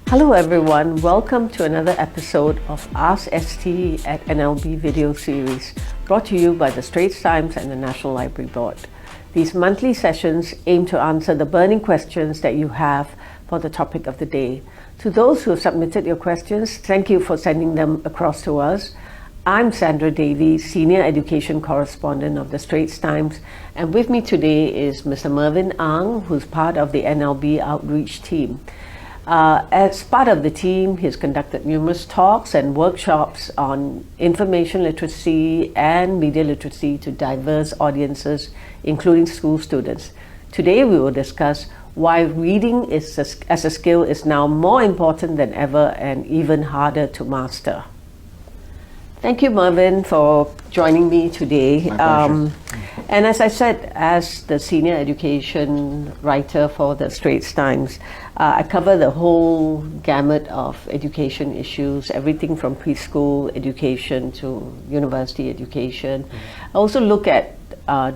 Hello everyone, welcome to another episode of askST at NLB video series, brought to you by the Straits Times and the National Library Board. These monthly sessions aim to answer the burning questions that you have for the topic of the day. To those who have submitted your questions, thank you for sending them across to us. I'm Sandra Davie, Senior Education Correspondent of the Straits Times, and with me today is Mr. Mervin Ang, who's part of the NLB outreach team. As part of the team, he's conducted numerous talks and workshops on information literacy and media literacy to diverse audiences, including school students. Today we will discuss why reading as a skill is now more important than ever and even harder to master. Thank you, Marvin, for joining me today. And as I said, as the senior education writer for the Straits Times, I cover the whole gamut of education issues, everything from preschool education to university education. I also look at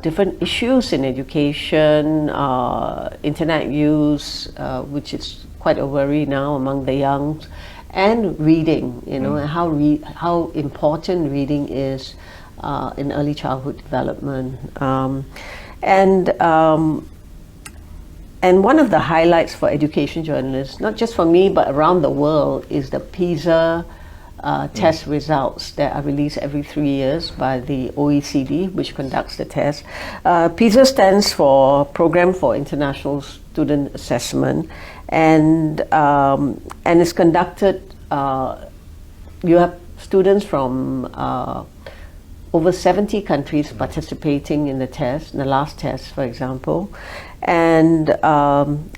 different issues in education, internet use, which is quite a worry now among the young, and reading, and how important reading is in early childhood development. And one of the highlights for education journalists, not just for me but around the world, is the PISA test results that are released every 3 years by the OECD, which conducts the test. PISA stands for Program for International Student Assessment, and it's conducted. You have students from over 70 countries participating in the test, in the last test, for example, and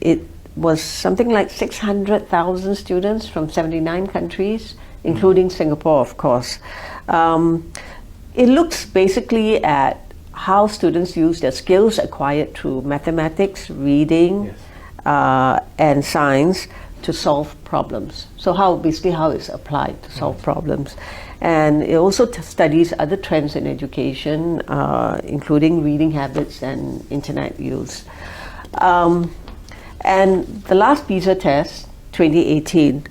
it was something like 600,000 students from 79 countries, including Singapore, of course. It looks basically at how students use their skills acquired through mathematics, reading, and science to solve problems. So how it's applied to solve problems. And it also studies other trends in education, including reading habits and internet use. And the last PISA test, 2018,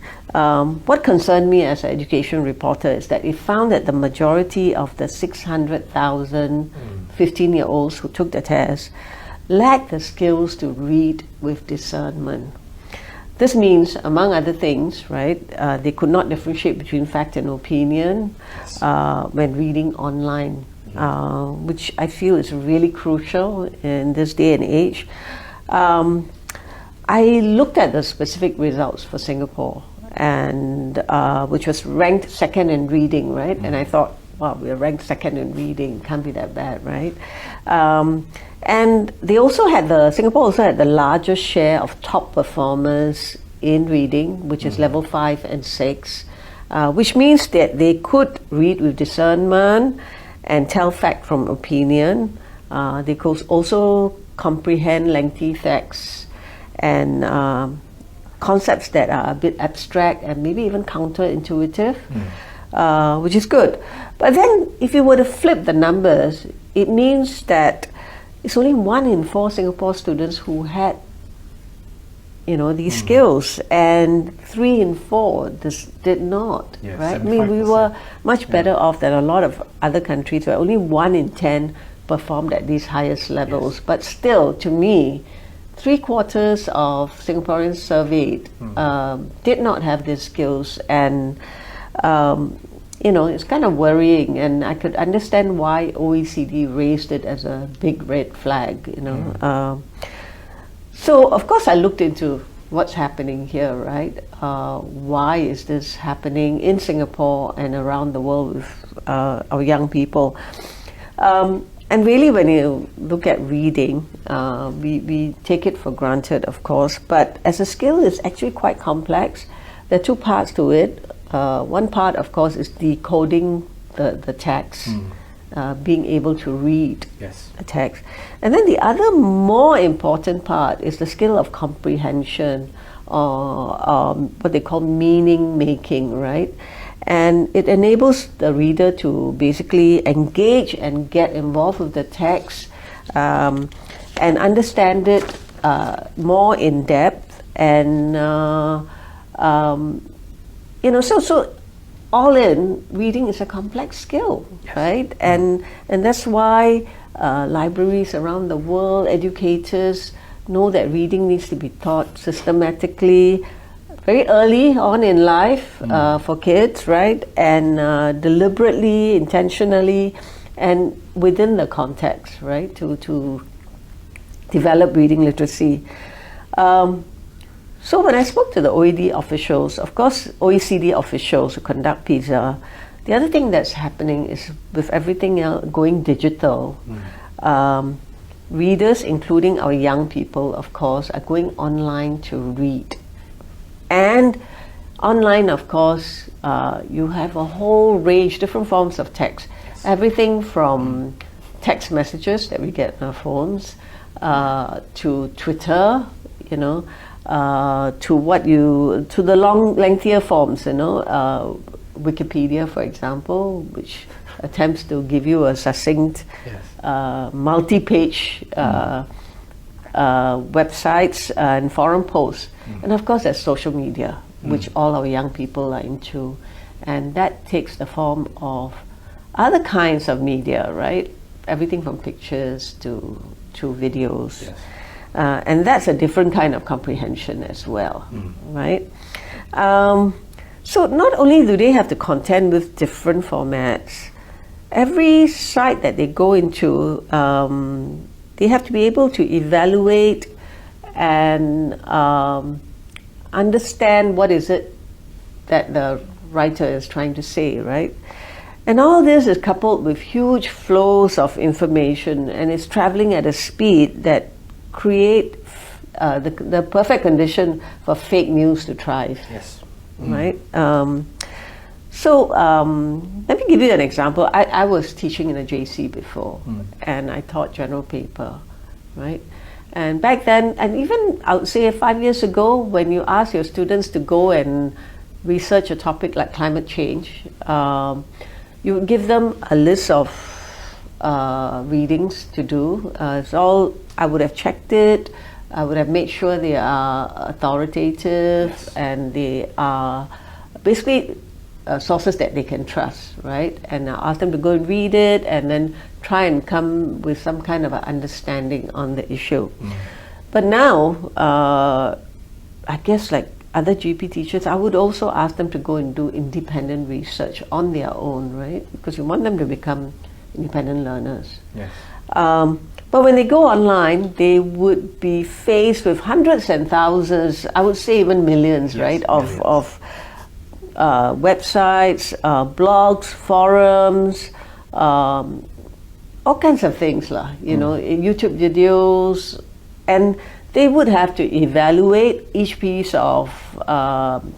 what concerned me as an education reporter is that it found that the majority of the 600,000 15-year-olds who took the test lacked the skills to read with discernment. This means, among other things, right, they could not differentiate between fact and opinion when reading online, which I feel is really crucial in this day and age. I looked at the specific results for Singapore, and which was ranked second in reading, right? And I thought, wow, we're ranked second in reading, can't be that bad, right? And they also had Singapore also had the largest share of top performers in reading, which is level 5 and 6, which means that they could read with discernment and tell fact from opinion. They could also comprehend lengthy texts and concepts that are a bit abstract and maybe even counterintuitive, which is good. But then if you were to flip the numbers, it means that it's only 1 in 4 Singapore students who had, these skills, and 3 in 4 did not. Right? I mean, we were much better off than a lot of other countries where only 1 in 10 performed at these highest levels. But still, to me, 3/4 of Singaporeans surveyed did not have these skills, and it's kind of worrying, and I could understand why OECD raised it as a big red flag, So, of course, I looked into what's happening here, right? Why is this happening in Singapore and around the world with our young people? And really, when you look at reading, we take it for granted, of course, but as a skill, it's actually quite complex. There are 2 parts to it. One part, of course, is decoding the text, being able to read the text. And then the other more important part is the skill of comprehension, or what they call meaning making, right? And it enables the reader to basically engage and get involved with the text and understand it more in depth and So all in, reading is a complex skill, yes. Right? And that's why libraries around the world, educators know that reading needs to be taught systematically, very early on in life for kids, right? And deliberately, intentionally, and within the context, right? To develop reading literacy. So when I spoke to the OECD officials, of course, OECD officials who conduct PISA, the other thing that's happening is with everything else going digital, readers, including our young people, of course, are going online to read. And online, of course, you have a whole range, different forms of text. Yes. Everything from text messages that we get on our phones, to Twitter, to the lengthier forms, Wikipedia, for example, which attempts to give you a succinct, yes. Multi-page websites and forum posts. And of course there's social media, which all our young people are into. And that takes the form of other kinds of media, right? Everything from pictures to videos. Yes. And that's a different kind of comprehension as well, right? So not only do they have to contend with different formats, every site that they go into, they have to be able to evaluate and understand what is it that the writer is trying to say, right? And all this is coupled with huge flows of information, and it's traveling at a speed that create the perfect condition for fake news to thrive. Yes. Right? So let me give you an example. I was teaching in a JC before, and I taught general paper, right? And back then, and even I would say 5 years ago, when you ask your students to go and research a topic like climate change, you would give them a list of readings to do. It's all, I would have checked it, I would have made sure they are authoritative, yes. And they are basically sources that they can trust, right? And I ask them to go and read it and then try and come with some kind of an understanding on the issue. But now, I guess like other GP teachers, I would also ask them to go and do independent research on their own, right? Because we want them to become independent learners. Yes. But when they go online, they would be faced with hundreds and thousands, I would say even millions, yes, right, of websites, blogs, forums, all kinds of things, YouTube videos, and they would have to evaluate each piece of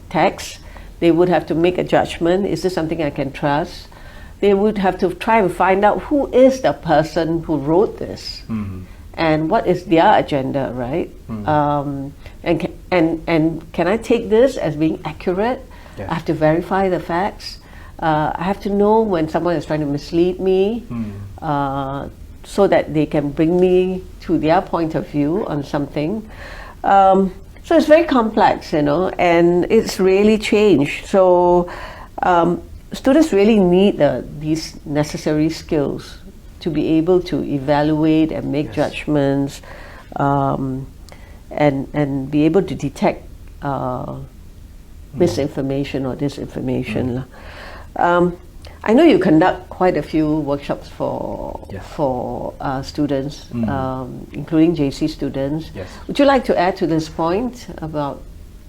text. They would have to make a judgment. Is this something I can trust? They would have to try and find out who is the person who wrote this, and what is their agenda, right? And can I take this as being accurate? Yes. I have to verify the facts. I have to know when someone is trying to mislead me, so that they can bring me to their point of view on something. So it's very complex, and it's really changed. So students really need these necessary skills to be able to evaluate and make, yes, judgments, and be able to detect misinformation or disinformation. I know you conduct quite a few workshops for, yes, for students, including JC students. Yes. Would you like to add to this point about,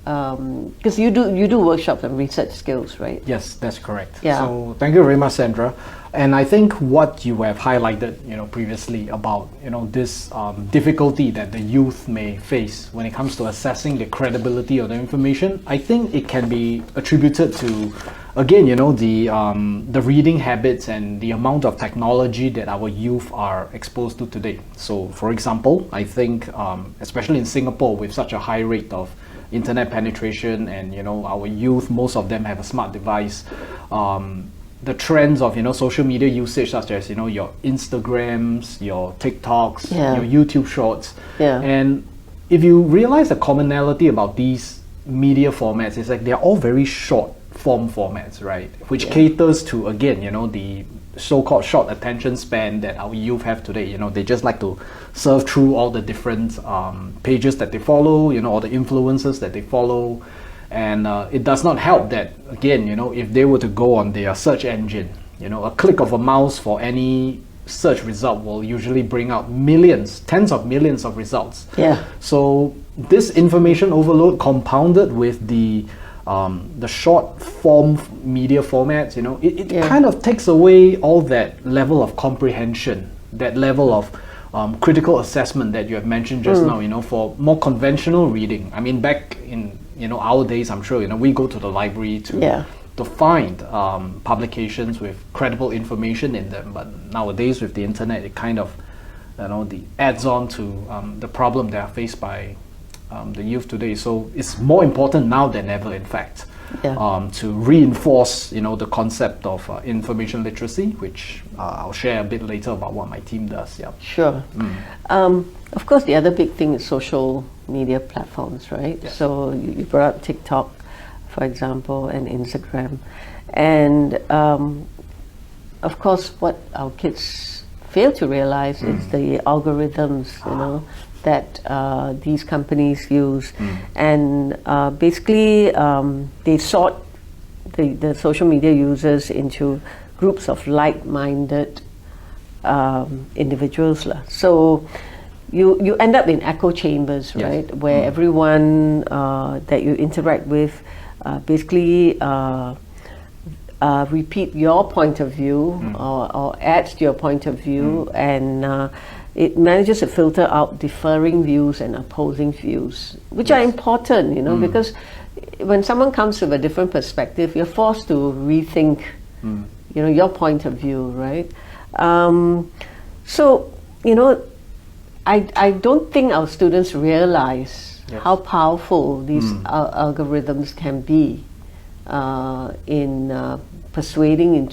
because you do workshops on research skills, right? Yes, that's correct. Yeah. So thank you very much, Sandra. And I think what you have highlighted, previously about, this difficulty that the youth may face when it comes to assessing the credibility of the information, I think it can be attributed to, again, the reading habits and the amount of technology that our youth are exposed to today. So, for example, I think, especially in Singapore, with such a high rate of internet penetration, and our youth, most of them have a smart device. The trends of social media usage, such as your Instagrams, your TikToks, yeah, your YouTube Shorts, yeah, and if you realize the commonality about these media formats is like they're all very short form formats, right? Which caters to, again, the so-called short attention span that our youth have today. They just like to surf through all the different pages that they follow, all the influencers that they follow. And it does not help that, again, if they were to go on their search engine, a click of a mouse for any search result will usually bring out millions, tens of millions of results. Yeah. So this information overload compounded with the short form media formats, it kind of takes away all that level of comprehension, that level of critical assessment that you have mentioned just now, for more conventional reading. I mean, back in, our days, I'm sure, we go to the library to find publications with credible information in them. But nowadays with the internet, it kind of, the adds on to the problem that are faced by the youth today. So it's more important now than ever, in fact, to reinforce, the concept of information literacy, which I'll share a bit later about what my team does. Yeah. Sure. Of course, the other big thing is social media platforms, right? Yes. So you brought up TikTok, for example, and Instagram. And of course, what our kids fail to realize is the algorithms, that these companies use. And basically, they sort the social media users into groups of like-minded individuals. So you end up in echo chambers, right? Where everyone that you interact with basically repeat your point of view or adds to your point of view, and it manages to filter out differing views and opposing views, which are important, because when someone comes with a different perspective, you're forced to rethink, your point of view, right? So, I don't think our students realize how powerful these algorithms can be in persuading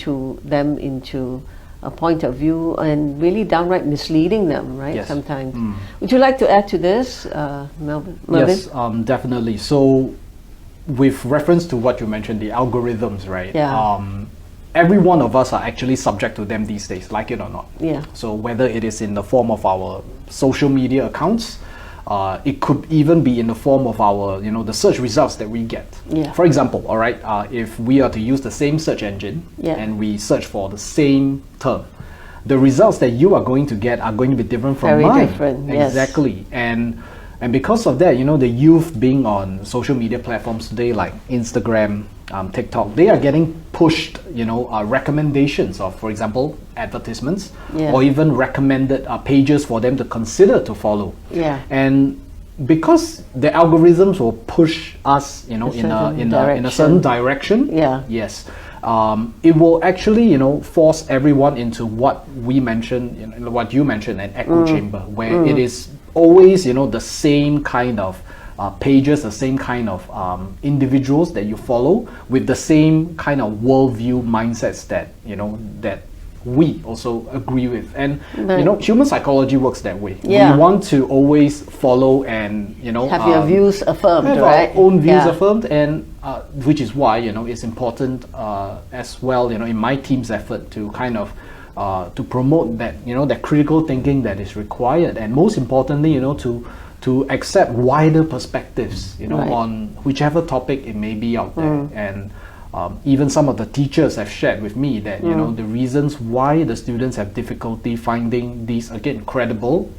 them into a point of view and really downright misleading them, right? Sometimes. Would you like to add to this, Marvin? Yes, definitely. So, with reference to what you mentioned, the algorithms, right? Every one of us are actually subject to them these days, like it or not. So whether it is in the form of our social media accounts, it could even be in the form of our, the search results that we get. For example, all right, if we are to use the same search engine and we search for the same term, the results that you are going to get are going to be different from mine. Very different, exactly. And because of that, the youth being on social media platforms today like Instagram, TikTok, they are getting pushed, recommendations of, for example, advertisements or even recommended pages for them to consider to follow. And because the algorithms will push us, in a certain direction, yes, it will actually, force everyone into what we mentioned, what you mentioned, an echo chamber, where it is always, the same kind of pages, the same kind of individuals that you follow with the same kind of worldview mindsets that that we also agree with. And human psychology works that way. We want to always follow and have your views affirmed, have right? our own views affirmed, and which is why it's important as well. In my team's effort to kind of to promote that that critical thinking that is required, and most importantly, to accept wider perspectives, on whichever topic it may be out there. And even some of the teachers have shared with me that the reasons why the students have difficulty finding these, again, credible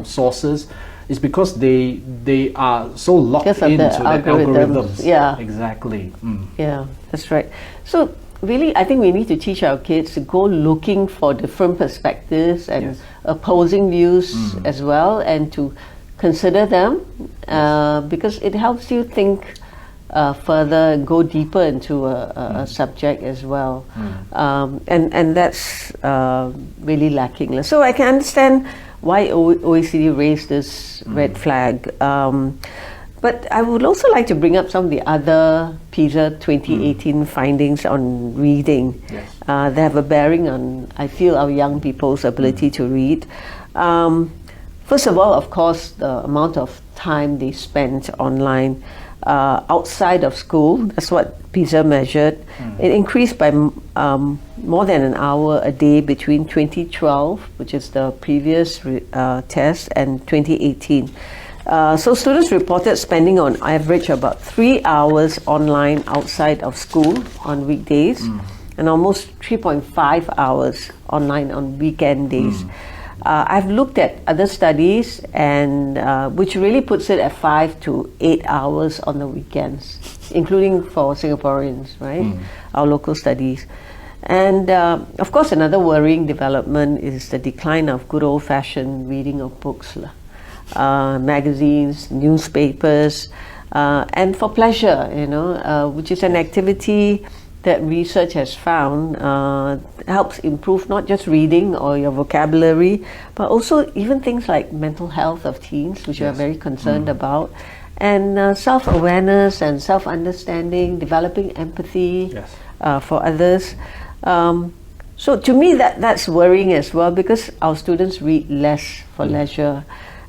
sources is because they are so locked into the algorithms. Exactly. Yeah, that's right. So really, I think we need to teach our kids to go looking for different perspectives and opposing views as well, and to consider them, because it helps you think further, go deeper into a subject as well. And that's really lacking. So I can understand why OECD raised this red flag. But I would also like to bring up some of the other PISA 2018 findings on reading. They have a bearing on, I feel, our young people's ability to read. First of all, of course, the amount of time they spend online. outside of school. That's what PISA measured. It increased by more than an hour a day between 2012, which is the previous test, and 2018. So students reported spending on average about 3 hours online outside of school on weekdays, and almost 3.5 hours online on weekend days. I've looked at other studies, and which really puts it at 5 to 8 hours on the weekends, including for Singaporeans, right? Our local studies. And of course, another worrying development is the decline of good old-fashioned reading of books, magazines, newspapers, and for pleasure, which is an activity that research has found helps improve not just reading or your vocabulary, but also even things like mental health of teens, which we are very concerned about, and self-awareness and self-understanding, developing empathy for others. So to me, that's worrying as well, because our students read less for leisure,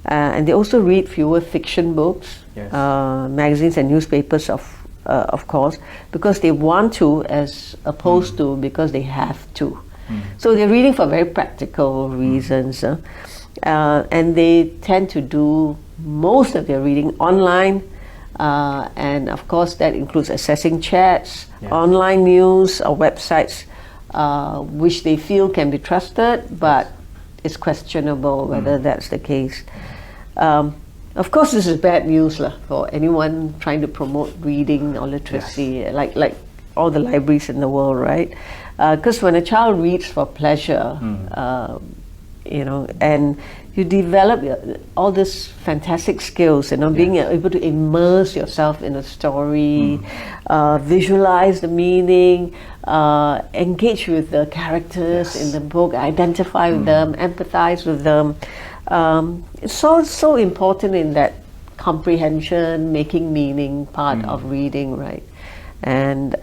and they also read fewer fiction books, magazines and newspapers, of course, because they want to, as opposed to because they have to. So they're reading for very practical reasons, and they tend to do most of their reading online, and of course that includes accessing chats, online news or websites which they feel can be trusted, but it's questionable whether that's the case. Of course, this is bad news for anyone trying to promote reading or literacy, like all the libraries in the world, right? Because when a child reads for pleasure, and you develop all these fantastic skills, being able to immerse yourself in a story, visualize the meaning, engage with the characters in the book, identify with them, empathize with them. It's so important in that comprehension, making meaning part of reading, right? And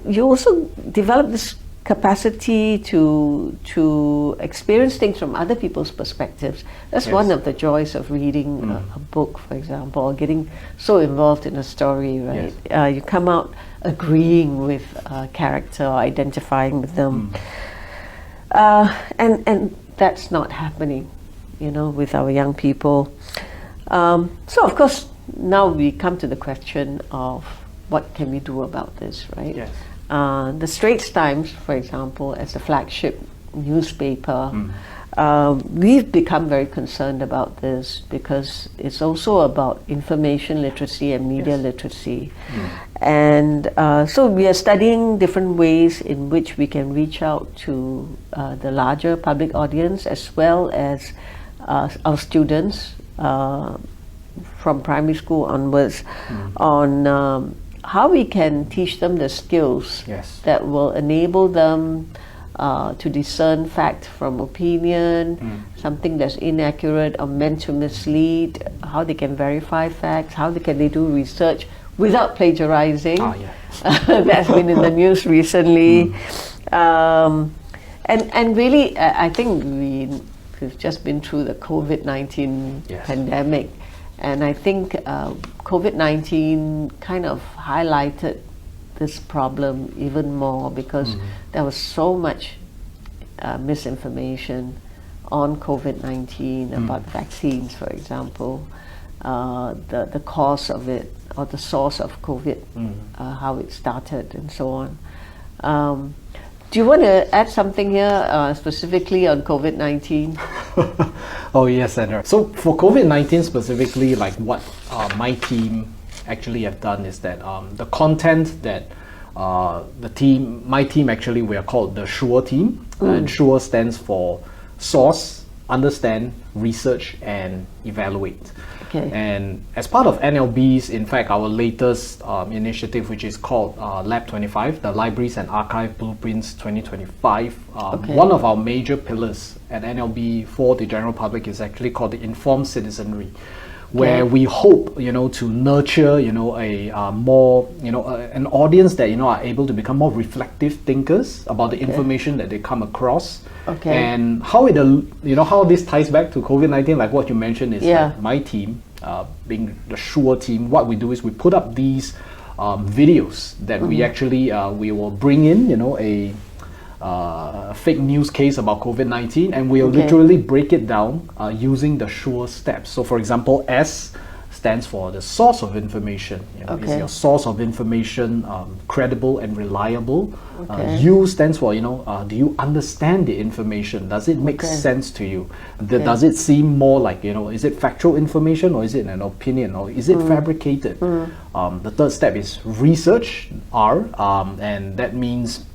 you also develop this capacity to experience things from other people's perspectives. That's one of the joys of reading a book, for example, or getting so involved in a story, right? You come out agreeing with a character or identifying with them. And that's not happening, with our young people. So of course, now we come to the question of what can we do about this, right? Yes. The Straits Times, for example, as a flagship newspaper, we've become very concerned about this, because it's also about information literacy and media literacy. And so we are studying different ways in which we can reach out to the larger public audience, as well as our students from primary school onwards, on how we can teach them the skills that will enable them to discern fact from opinion, something that's inaccurate or meant to mislead, how they can verify facts, how they do research without plagiarizing. That's been in the news recently. And really, I think we've just been through the COVID-19 pandemic, and I think COVID-19 kind of highlighted this problem even more, because there was so much misinformation on COVID-19 about vaccines, for example, the cause of it, or the source of COVID, how it started, and so on. Do you want to add something here specifically on COVID-19? Oh yes, Sandra. So for COVID-19 specifically, like what my team actually have done is that the content that my team actually, we are called the SURE team, and SURE stands for source, understand, research, and evaluate. And as part of NLB's, in fact, our latest initiative, which is called Lab 25, the Libraries and Archive Blueprints 2025, one of our major pillars at NLB for the general public is actually called the informed citizenry, where we hope, to nurture, a more, an audience that, are able to become more reflective thinkers about the information that they come across. And how how this ties back to COVID-19, like what you mentioned, is that my team, being the Sure team, what we do is we put up these videos that we actually we will bring in, a fake news case about COVID-19, and we'll literally break it down using the Sure steps. So, for example, S stands for the source of information. Is your source of information credible and reliable? U stands for, do you understand the information? Does it make sense to you? Does it seem more like, is it factual information, or is it an opinion, or is it fabricated? The third step is research, R, and that means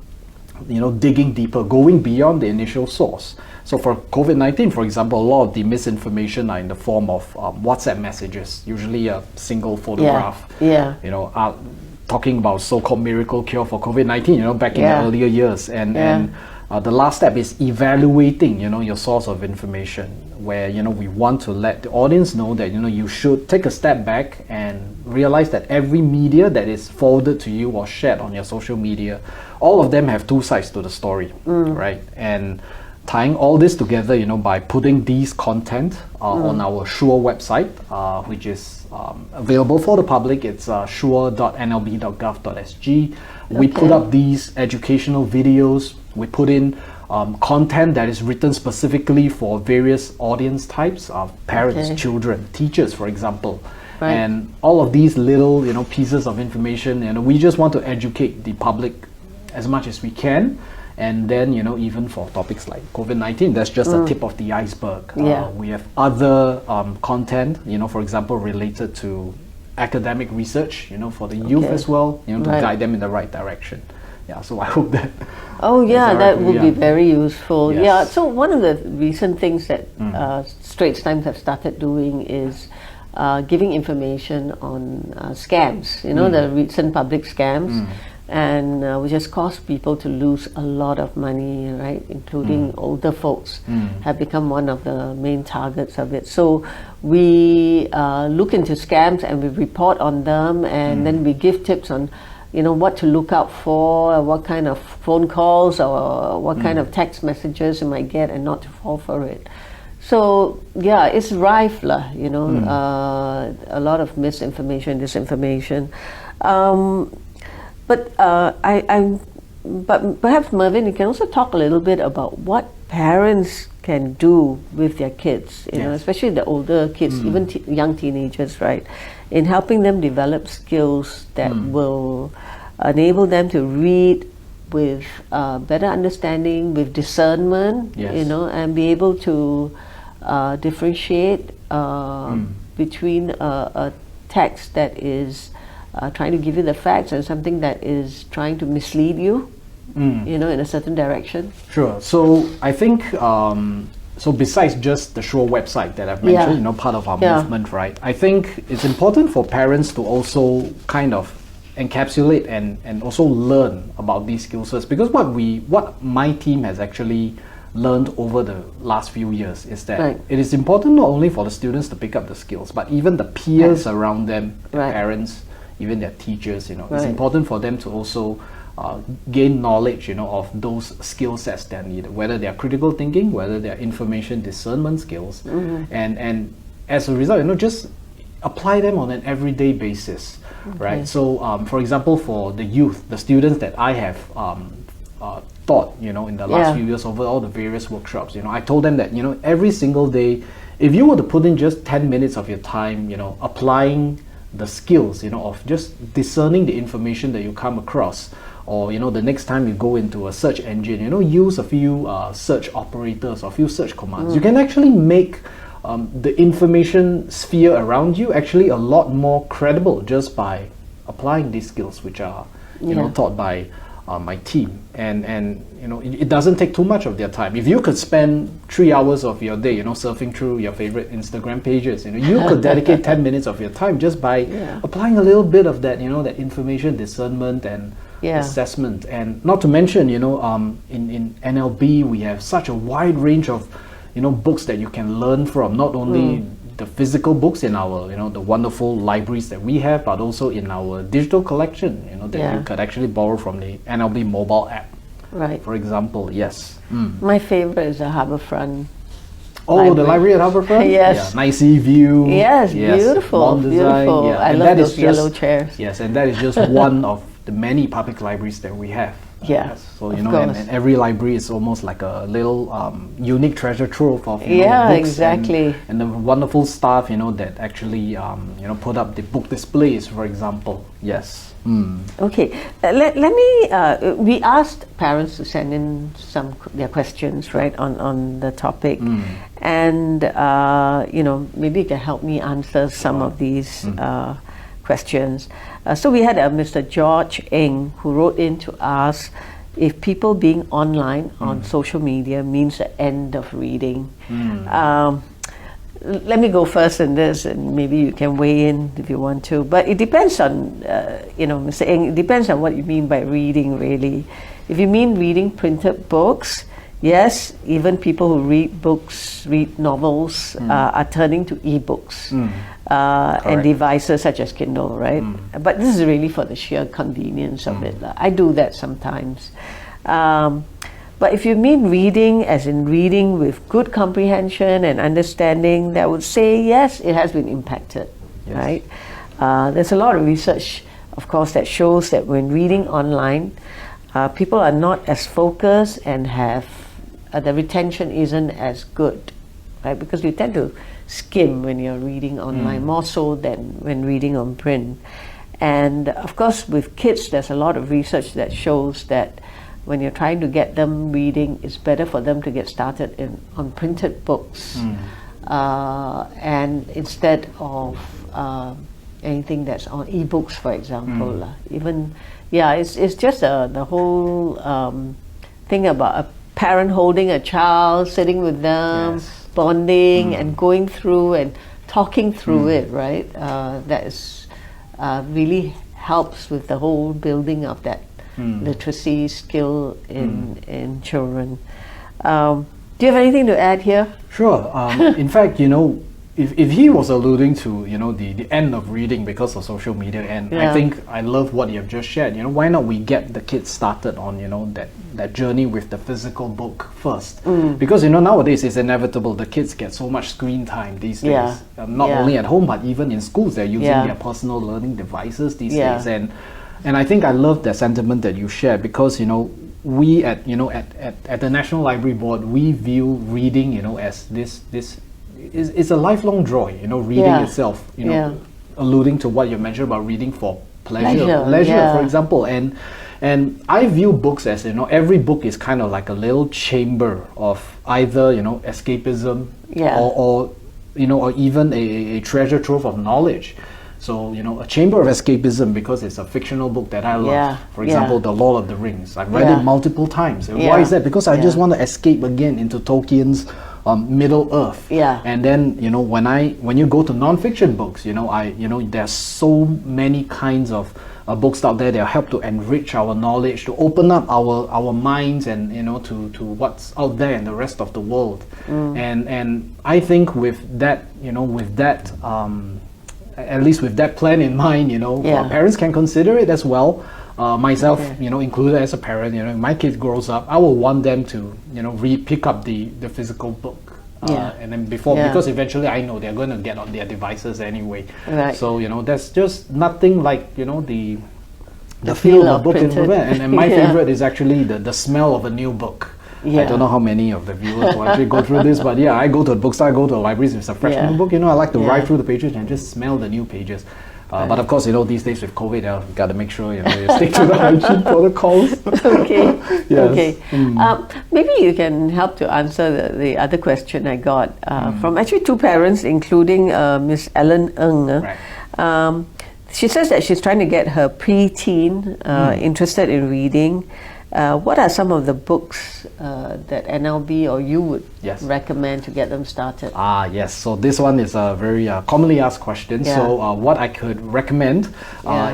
digging deeper, going beyond the initial source. So for COVID-19, for example, a lot of the misinformation are in the form of WhatsApp messages, usually a single photograph, talking about so-called miracle cure for COVID-19, back in the earlier years. And the last step is evaluating, your source of information, where, we want to let the audience know that, you should take a step back and realize that every media that is forwarded to you or shared on your social media, all of them have two sides to the story, right? And tying all this together, by putting these content on our Sure website, which is available for the public. It's sure.nlb.gov.sg. We put up these educational videos. We put in content that is written specifically for various audience types of parents, children, teachers, for example. Right. And all of these little, pieces of information, we just want to educate the public as much as we can. And then, even for topics like COVID-19, that's just the tip of the iceberg. We have other content, for example, related to academic research, for the youth as well, to guide them in the right direction. Yeah, so I hope that... that would be very useful. Yes. Yeah, so one of the recent things that Straits Times have started doing is giving information on scams, the recent public scams. And which has caused people to lose a lot of money, right? Including older folks have become one of the main targets of it. So we look into scams and we report on them, and then we give tips on, what to look out for, what kind of phone calls or what kind of text messages you might get, and not to fall for it. So it's rife, a lot of misinformation, disinformation. But but perhaps, Mervin, you can also talk a little bit about what parents can do with their kids, especially the older kids, even young teenagers, right, in helping them develop skills that will enable them to read with better understanding, with discernment, and be able to differentiate between a text that is trying to give you the facts and something that is trying to mislead you, in a certain direction. Sure. So I think, so besides just the Sure website that I've mentioned, part of our movement, right? I think it's important for parents to also kind of encapsulate and also learn about these skills first, because what my team has actually learned over the last few years is that it is important not only for the students to pick up the skills, but even the peers around them, the parents, even their teachers, it's important for them to also gain knowledge, of those skill sets that are needed, whether they are critical thinking, whether they are information discernment skills, and as a result, just apply them on an everyday basis, right? So, for example, for the youth, the students that I have taught, in the last few years over all the various workshops, I told them that, every single day, if you were to put in just 10 minutes of your time, applying the skills, of just discerning the information that you come across, or the next time you go into a search engine, use a few search operators or a few search commands, you can actually make the information sphere around you actually a lot more credible just by applying these skills, which are taught by my team, and it doesn't take too much of their time. If you could spend 3 hours of your day, surfing through your favorite Instagram pages, you could dedicate 10 minutes of your time just by applying a little bit of that, that information discernment and assessment. And not to mention, in NLB we have such a wide range of books that you can learn from, not only the physical books in our, the wonderful libraries that we have, but also in our digital collection, that you could actually borrow from the NLB mobile app. Right. For example, yes. My favorite is the Harbourfront Oh, the library at Harbourfront? Yes. Yeah, nice sea view. Yes, beautiful, modern design. beautiful. Yeah. I and love that those is yellow just, chairs. Yes, and that is just one of the many public libraries that we have. Yeah, So, of and course. every library is almost like a little unique treasure trove of Yeah, books exactly. and the wonderful staff, that actually, put up the book displays, for example. Yes. Okay, let me, we asked parents to send in their questions, right, on the topic. And, maybe you can help me answer some of these questions. So we had a Mr. George Ng who wrote in to ask if people being online on social media means the end of reading. Let me go first in this, and maybe you can weigh in if you want to. But it depends on, Mr. Ng, it depends on what you mean by reading, really. If you mean reading printed books, yes, even people who read books, read novels, are turning to e-books and devices such as Kindle, right? But this is really for the sheer convenience of it. I do that sometimes. But if you mean reading as in reading with good comprehension and understanding, I would say yes, it has been impacted, right? There's a lot of research, of course, that shows that when reading online, people are not as focused and have the retention isn't as good, right? Because you tend to skim when you're reading online, more so than when reading on print. And of course, with kids, there's a lot of research that shows that when you're trying to get them reading, it's better for them to get started on printed books, and instead of anything that's on e-books, for example. It's just the whole thing about a parent holding a child, sitting with them, bonding and going through and talking through it, right? That is really helps with the whole building of that literacy skill in children. Do you have anything to add here? Sure. In fact, if he was alluding to the end of reading because of social media, and I think I love what you have just shared. Why not we get the kids started on that journey with the physical book first? Because nowadays it's inevitable. The kids get so much screen time these days. Not only at home but even in schools, they're using their personal learning devices these days. And I think I love that sentiment that you shared, because we at the National Library Board, we view reading as this it's a lifelong joy, reading itself, alluding to what you mentioned about reading for leisure, for example. And I view books as, every book is kind of like a little chamber of either, escapism or even a treasure trove of knowledge. So, a chamber of escapism because it's a fictional book that I love. For example, The Lord of the Rings. I've read it multiple times. And why is that? Because I just want to escape again into Tolkien's Middle Earth. And then, when you go to non-fiction books, there's so many kinds of books out there that help to enrich our knowledge, to open up our minds and, to what's out there in the rest of the world. And I think with that, at least with that plan in mind, parents can consider it as well. Myself, included as a parent, if my kid grows up, I will want them to, pick up the physical book. And then because eventually I know they're going to get on their devices anyway. So, there's just nothing like, the feel of a book in the bed. And my favorite is actually the smell of a new book. I don't know how many of the viewers will actually go through this, but I go to a bookstore, I go to a library, if it's a fresh new book, I like to ride through the pages and just smell the new pages. But of course, these days with COVID, you've got to make sure you stick to the hygiene protocols. Okay. Maybe you can help to answer the other question I got from actually two parents, including Miss Ellen Ng. She says that she's trying to get her pre-teen interested in reading. What are some of the books that NLB or you would recommend to get them started? Yes. So this one is a very commonly asked question. So what I could recommend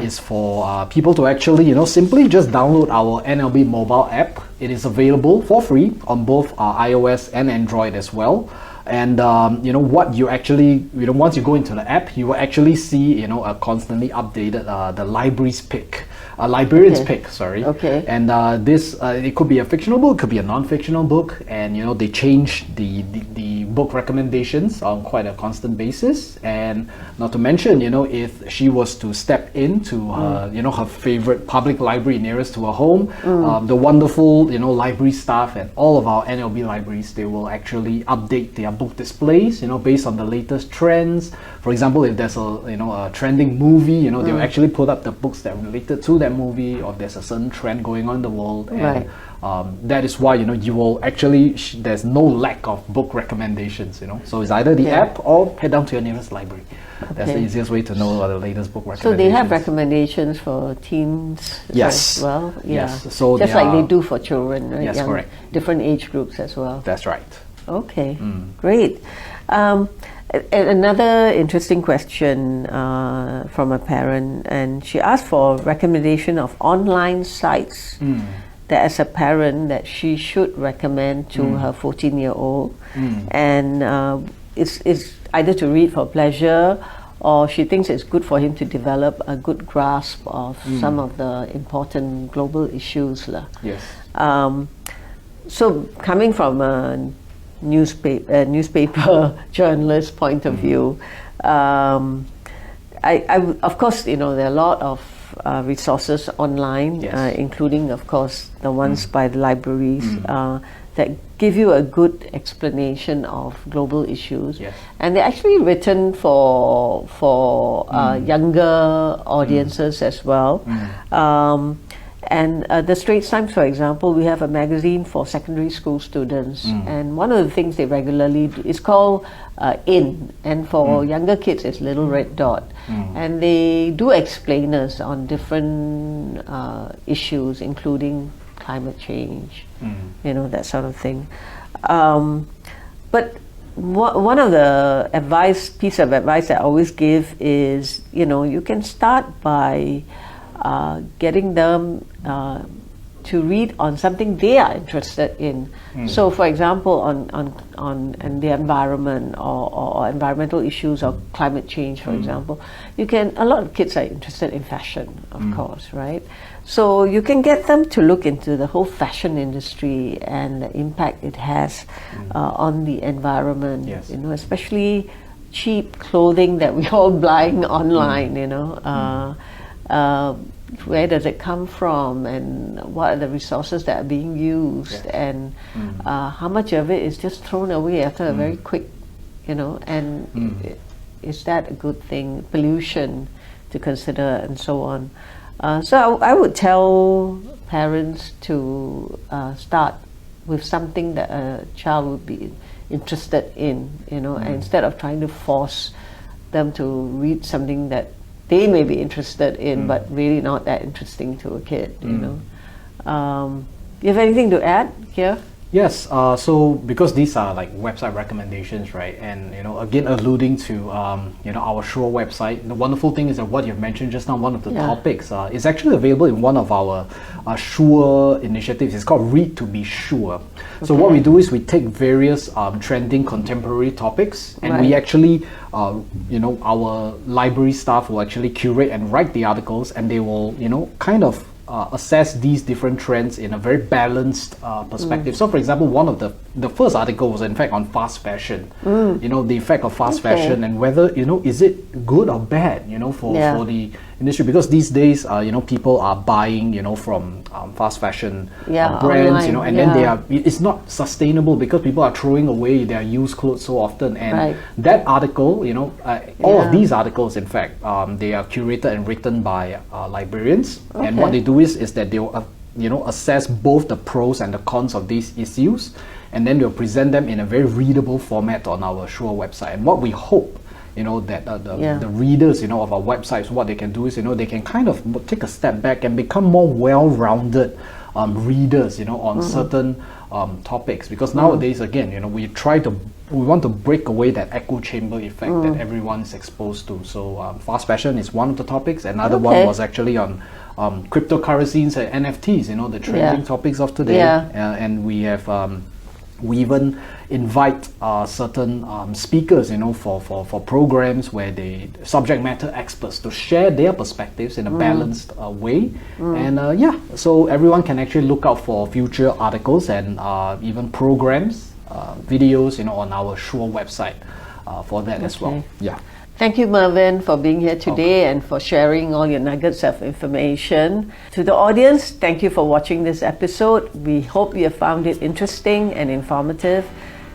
is for people to actually, simply just download our NLB mobile app. It is available for free on both iOS and Android as well. And what you actually, once you go into the app, you will actually see, a constantly updated the library's pick. Librarian's pick, sorry. And this, it could be a fictional book, it could be a non-fictional book, and they change the book recommendations on quite a constant basis, and not to mention, if she was to step into her, her favorite public library nearest to her home, the wonderful, library staff at all of our NLB libraries, they will actually update their book displays, based on the latest trends. For example, if there's a trending movie, they'll actually put up the books that are related to that movie, or there's a certain trend going on in the world. And that is why, you will actually, there's no lack of book recommendations, So it's either the app or head down to your nearest library. That's the easiest way to know the latest book recommendations. So they have recommendations for teens as well? Yes. So just like they do for children, right? Yes, correct. Different age groups as well. That's right. Okay, great. Another interesting question from a parent, and she asked for recommendation of online sites that as a parent that she should recommend to her 14-year-old, and it's either to read for pleasure, or she thinks it's good for him to develop a good grasp of some of the important global issues. Yes. So coming from a newspaper journalist point of view, of course, there are a lot of resources online, including, of course, the ones by the libraries that give you a good explanation of global issues, and they're actually written for younger audiences as well. And the Straits Times, for example, we have a magazine for secondary school students, and one of the things they regularly do is called In, and for younger kids it's Little Red Dot, and they do explainers on different issues, including climate change, that sort of thing. But one of the piece of advice that I always give is, you can start by getting them to read on something they are interested in. So, for example, on the environment or environmental issues or climate change, for example, a lot of kids are interested in fashion, of course, right? So you can get them to look into the whole fashion industry and the impact it has on the environment, especially cheap clothing that we're all buying online, where does it come from, and what are the resources that are being used, and how much of it is just thrown away after a very quick, and is that a good thing? Pollution to consider, and so on. So I would tell parents to start with something that a child would be interested in, and instead of trying to force them to read something that they may be interested in, but really not that interesting to a kid, you have anything to add here? Yes, so because these are like website recommendations, right, and again alluding to our Sure website, the wonderful thing is that what you've mentioned just now, one of the topics is actually available in one of our Sure initiatives. It's called Read to Be Sure. So what we do is we take various trending contemporary topics, and we actually our library staff will actually curate and write the articles, and they will kind of assess these different trends in a very balanced perspective. So, for example, one of the first article was in fact on fast fashion. The effect of fast fashion, and whether is it good or bad, for the industry, because these days people are buying from fast fashion brands, online, and then it's not sustainable because people are throwing away their used clothes so often. And that article, all of these articles, in fact, they are curated and written by librarians, and what they do is that they will assess both the pros and the cons of these issues, and then they'll present them in a very readable format on our Sure website. And what we hope that the readers of our websites, what they can do is they can kind of take a step back and become more well-rounded readers on certain topics, because nowadays again we want to break away that echo chamber effect that everyone's exposed to. So fast fashion is one of the topics. Another one was actually on cryptocurrencies and NFTs, the trending topics of today. And we have we even invite certain speakers, for programs where they subject matter experts to share their perspectives in a balanced way. And so everyone can actually look out for future articles and even programs videos, on our Sure website for that as well. Yeah. Thank you, Marvin, for being here today and for sharing all your nuggets of information. To the audience, thank you for watching this episode. We hope you have found it interesting and informative.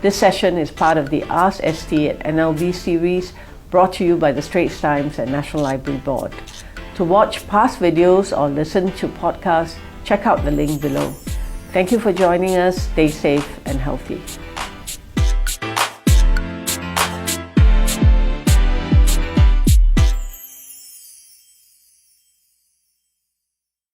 This session is part of the askST at NLB series brought to you by the Straits Times and National Library Board. To watch past videos or listen to podcasts, check out the link below. Thank you for joining us. Stay safe and healthy.